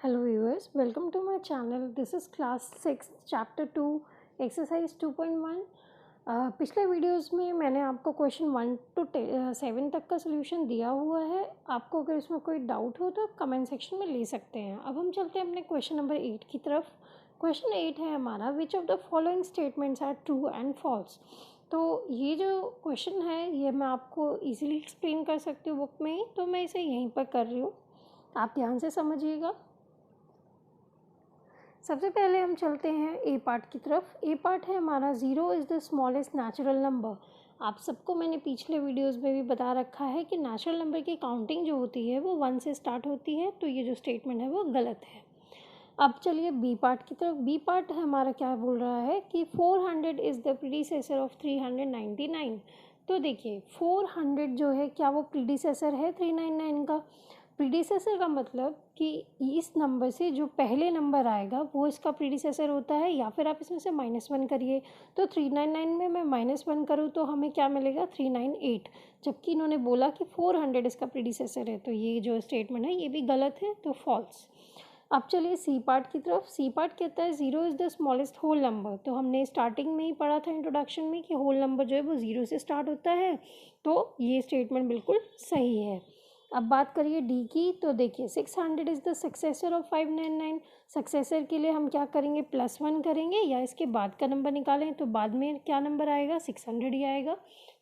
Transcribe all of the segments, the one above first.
Hello viewers, welcome to my channel. This is class 6 chapter 2 exercise 2.1. पिछले videos में मैंने आपको क्वेश्चन 1 to 7 तक का सोल्यूशन दिया हुआ है. आपको अगर इसमें कोई डाउट हो तो कमेंट सेक्शन में ले सकते हैं. अब हम चलते हैं अपने क्वेश्चन नंबर 8 की तरफ. क्वेश्चन 8 है हमारा, which of the following statements are true and false. तो ये जो क्वेश्चन है ये मैं आपको इजीली एक्सप्लेन कर सकती हूँ बुक में ही, तो मैं इसे यहीं पर कर रही हूँ. आप ध्यान से समझिएगा. सबसे पहले हम चलते हैं ए पार्ट की तरफ. ए पार्ट है हमारा, zero is the smallest natural number. आप सबको मैंने पिछले वीडियोस में भी बता रखा है कि नेचुरल नंबर की काउंटिंग जो होती है वो 1 से स्टार्ट होती है, तो ये जो स्टेटमेंट है वो गलत है. अब चलिए बी पार्ट की तरफ. बी पार्ट हमारा क्या बोल रहा है कि 400 इज़ द प्रीडिसेसर ऑफ 399. तो देखिए 400 जो है क्या वो प्रीडिसेसर है 399 का. प्रीडिसेसर का मतलब कि इस नंबर से जो पहले नंबर आएगा वो इसका प्रीडिसेसर होता है, या फिर आप इसमें से -1 करिए. तो 399 में मैं -1 करूँ तो हमें क्या मिलेगा 398, जबकि इन्होंने बोला कि 400 इसका प्रीडिसेसर है. तो ये जो स्टेटमेंट है ये भी गलत है, तो फॉल्स. अब चलिए सी पार्ट की तरफ. सी पार्ट कहता है zero is the smallest whole number. तो हमने स्टार्टिंग में ही पढ़ा था इंट्रोडक्शन में कि होल नंबर जो है वो ज़ीरो से स्टार्ट होता है, तो ये स्टेटमेंट बिल्कुल सही है. अब बात करिए डी की. तो देखिए 600 is the successor of 599. Successor के लिए हम क्या करेंगे, +1 करेंगे, या इसके बाद का नंबर निकालें तो बाद में क्या नंबर आएगा 600 ही आएगा.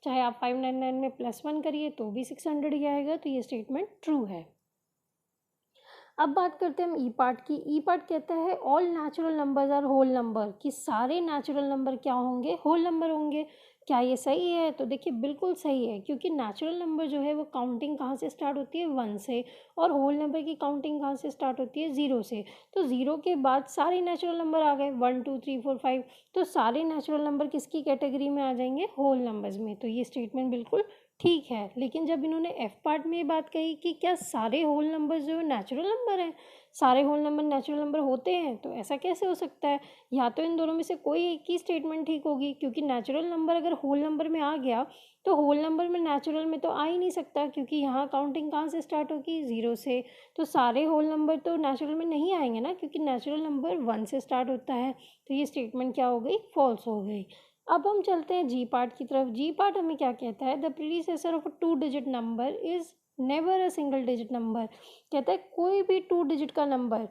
चाहे आप 599 में +1 करिए तो भी 600 ही आएगा. तो ये स्टेटमेंट ट्रू है. अब बात करते हैं हम ई पार्ट की. ई पार्ट कहता है all natural numbers are whole number, कि सारे नेचुरल नंबर क्या होंगे, होल नंबर होंगे. क्या ये सही है? तो देखिए बिल्कुल सही है, क्योंकि नेचुरल नंबर जो है वो काउंटिंग कहाँ से स्टार्ट होती है 1 से, और होल नंबर की काउंटिंग कहाँ से स्टार्ट होती है 0 से. तो 0 के बाद सारे नेचुरल नंबर आ गए 1 2 3 4 5. तो सारे नेचुरल नंबर किसकी कैटेगरी में आ जाएंगे, होल नंबर्स में. तो ये स्टेटमेंट बिल्कुल ठीक है. लेकिन जब इन्होंने एफ पार्ट में ये बात कही कि क्या सारे होल नंबर जो है नेचुरल नंबर हैं, सारे होल नंबर नेचुरल नंबर होते हैं, तो ऐसा कैसे हो सकता है. या तो इन दोनों में से कोई एक ही स्टेटमेंट ठीक होगी, क्योंकि नेचुरल नंबर अगर होल नंबर में आ गया तो होल नंबर में नेचुरल में तो आ ही नहीं सकता, क्योंकि यहाँ काउंटिंग कहाँ से स्टार्ट होगी 0 से. तो सारे होल नंबर तो नेचुरल में नहीं आएंगे ना, क्योंकि नेचुरल नंबर 1 से स्टार्ट होता है. तो ये स्टेटमेंट क्या हो गई, फॉल्स हो गई. अब हम चलते हैं जी पार्ट की तरफ. जी पार्ट हमें क्या कहता है, the predecessor of a 2 digit number is never a single digit number. कहता है कोई भी 2 डिजिट का नंबर,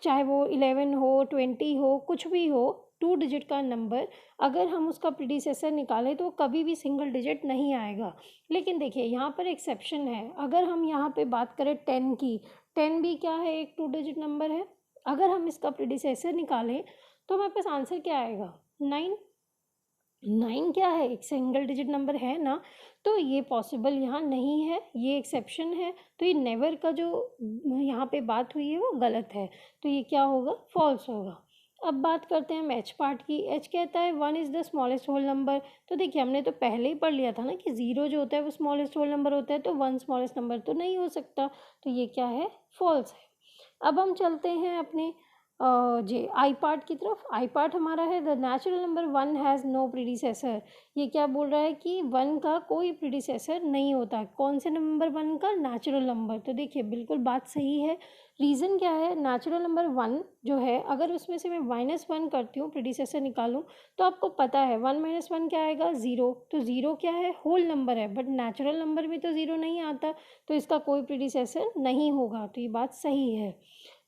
चाहे वो 11 हो 20 हो कुछ भी हो, 2 डिजिट का नंबर अगर हम उसका प्रीडिसेसर निकालें तो कभी भी सिंगल डिजिट नहीं आएगा. लेकिन देखिए यहाँ पर एक्सेप्शन है. अगर हम यहाँ पे बात करें 10 की, 10 भी क्या है, एक 2 डिजिट नंबर है. अगर हम इसका प्रीडिसेसर निकालें तो हमारे पास आंसर क्या आएगा, 9. 9 क्या है, एक सिंगल डिजिट नंबर है ना. तो ये पॉसिबल यहाँ नहीं है, ये एक्सेप्शन है. तो ये नेवर का जो यहाँ पे बात हुई है वो गलत है. तो ये क्या होगा, फॉल्स होगा. अब बात करते हैं हम एच पार्ट की. एच कहता है 1 is the smallest whole number. तो देखिए हमने तो पहले ही पढ़ लिया था ना कि 0 जो होता है वो स्मॉलेस्ट होल नंबर होता है, तो 1 स्मॉलेस्ट नंबर तो नहीं हो सकता. तो ये क्या है, फॉल्स है. अब हम चलते हैं अपने जी आई पार्ट की तरफ. आई पार्ट हमारा है, the natural number 1 has no predecessor. ये क्या बोल रहा है कि 1 का कोई प्रीडिसेसर नहीं होता. कौन से नंबर 1 का, नेचुरल नंबर. तो देखिए बिल्कुल बात सही है. रीज़न क्या है, नेचुरल नंबर 1 जो है अगर उसमें से मैं -1 करती हूँ, प्रीडिसेसर निकालूँ, तो आपको पता है 1 - 1 क्या आएगा, 0. तो 0 क्या है, होल नंबर है, बट नेचुरल नंबर में तो 0 नहीं आता, तो इसका कोई प्रीडिसेसर नहीं होगा. तो ये बात सही है.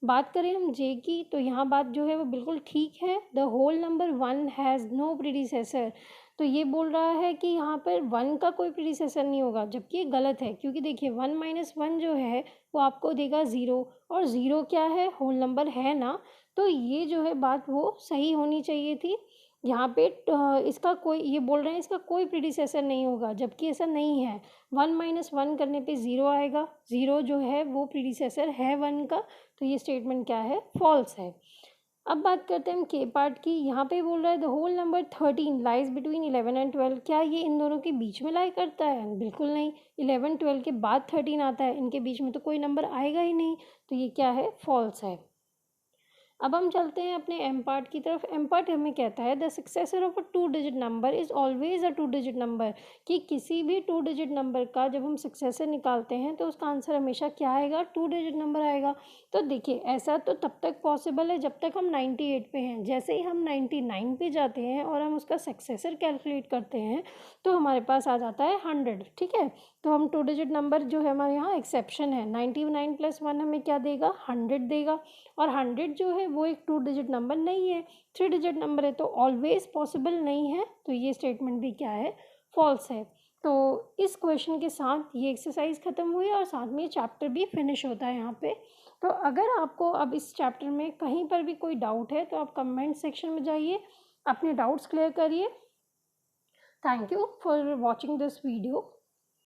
बात करें हम जे की, तो यहाँ बात जो है वो बिल्कुल ठीक है. The whole number 1 has no predecessor. तो ये बोल रहा है कि यहाँ पर 1 का कोई प्रीडिसेसर नहीं होगा, जबकि ये गलत है, क्योंकि देखिए 1 - 1 जो है वो आपको देगा 0, और 0 क्या है, होल नंबर है ना. तो ये जो है बात वो सही होनी चाहिए थी. यहाँ पे इसका कोई, ये बोल रहे हैं इसका कोई प्रीडिसेसर नहीं होगा, जबकि ऐसा नहीं है. 1 - 1 करने पे 0 आएगा. 0 जो है वो प्रीडिसेसर है 1 का. तो ये स्टेटमेंट क्या है, फॉल्स है. अब बात करते हैं हम के पार्ट की. यहाँ पे बोल रहा है the whole number 13 lies between 11 and 12. क्या ये इन दोनों के बीच में लाई करता है, बिल्कुल नहीं. 11 12 के बाद 13 आता है, इनके बीच में तो कोई नंबर आएगा ही नहीं. तो ये क्या है, फॉल्स है. अब हम चलते हैं अपने एम पार्ट की तरफ। एम पार्ट हमें कहता है the successor of a 2 digit number is always a 2 digit number, कि किसी भी 2 डिजिट नंबर का जब हम सक्सेसर निकालते हैं तो उसका आंसर हमेशा क्या आएगा, 2 डिजिट नंबर आएगा। तो देखिए ऐसा तो तब तक पॉसिबल है जब तक हम 98 पे हैं। जैसे ही हम 99 पे जाते हैं और हम उसका सक्सेसर कैलकुलेट करते हैं तो हमारे पास आ जाता है 100। ठीक है, तो हम 2 डिजिट नंबर जो है हमारे यहाँ एक्सेप्शन है, 99 + 1 हमें क्या देगा, 100 देगा। और 100 जो है वो एक 2 डिजिट नंबर नहीं है, 3 डिजिट नंबर है, तो ऑलवेज पॉसिबल नहीं है। तो ये स्टेटमेंट भी क्या है, फॉल्स है। तो इस क्वेश्चन के साथ ये एक्सरसाइज ख़त्म हुई और साथ में ये चैप्टर भी फिनिश होता है यहाँ पे। तो अगर आपको अब इस चैप्टर में कहीं पर भी कोई डाउट है तो आप कमेंट सेक्शन में जाइए, अपने डाउट्स क्लियर करिए। Thank you for watching this video.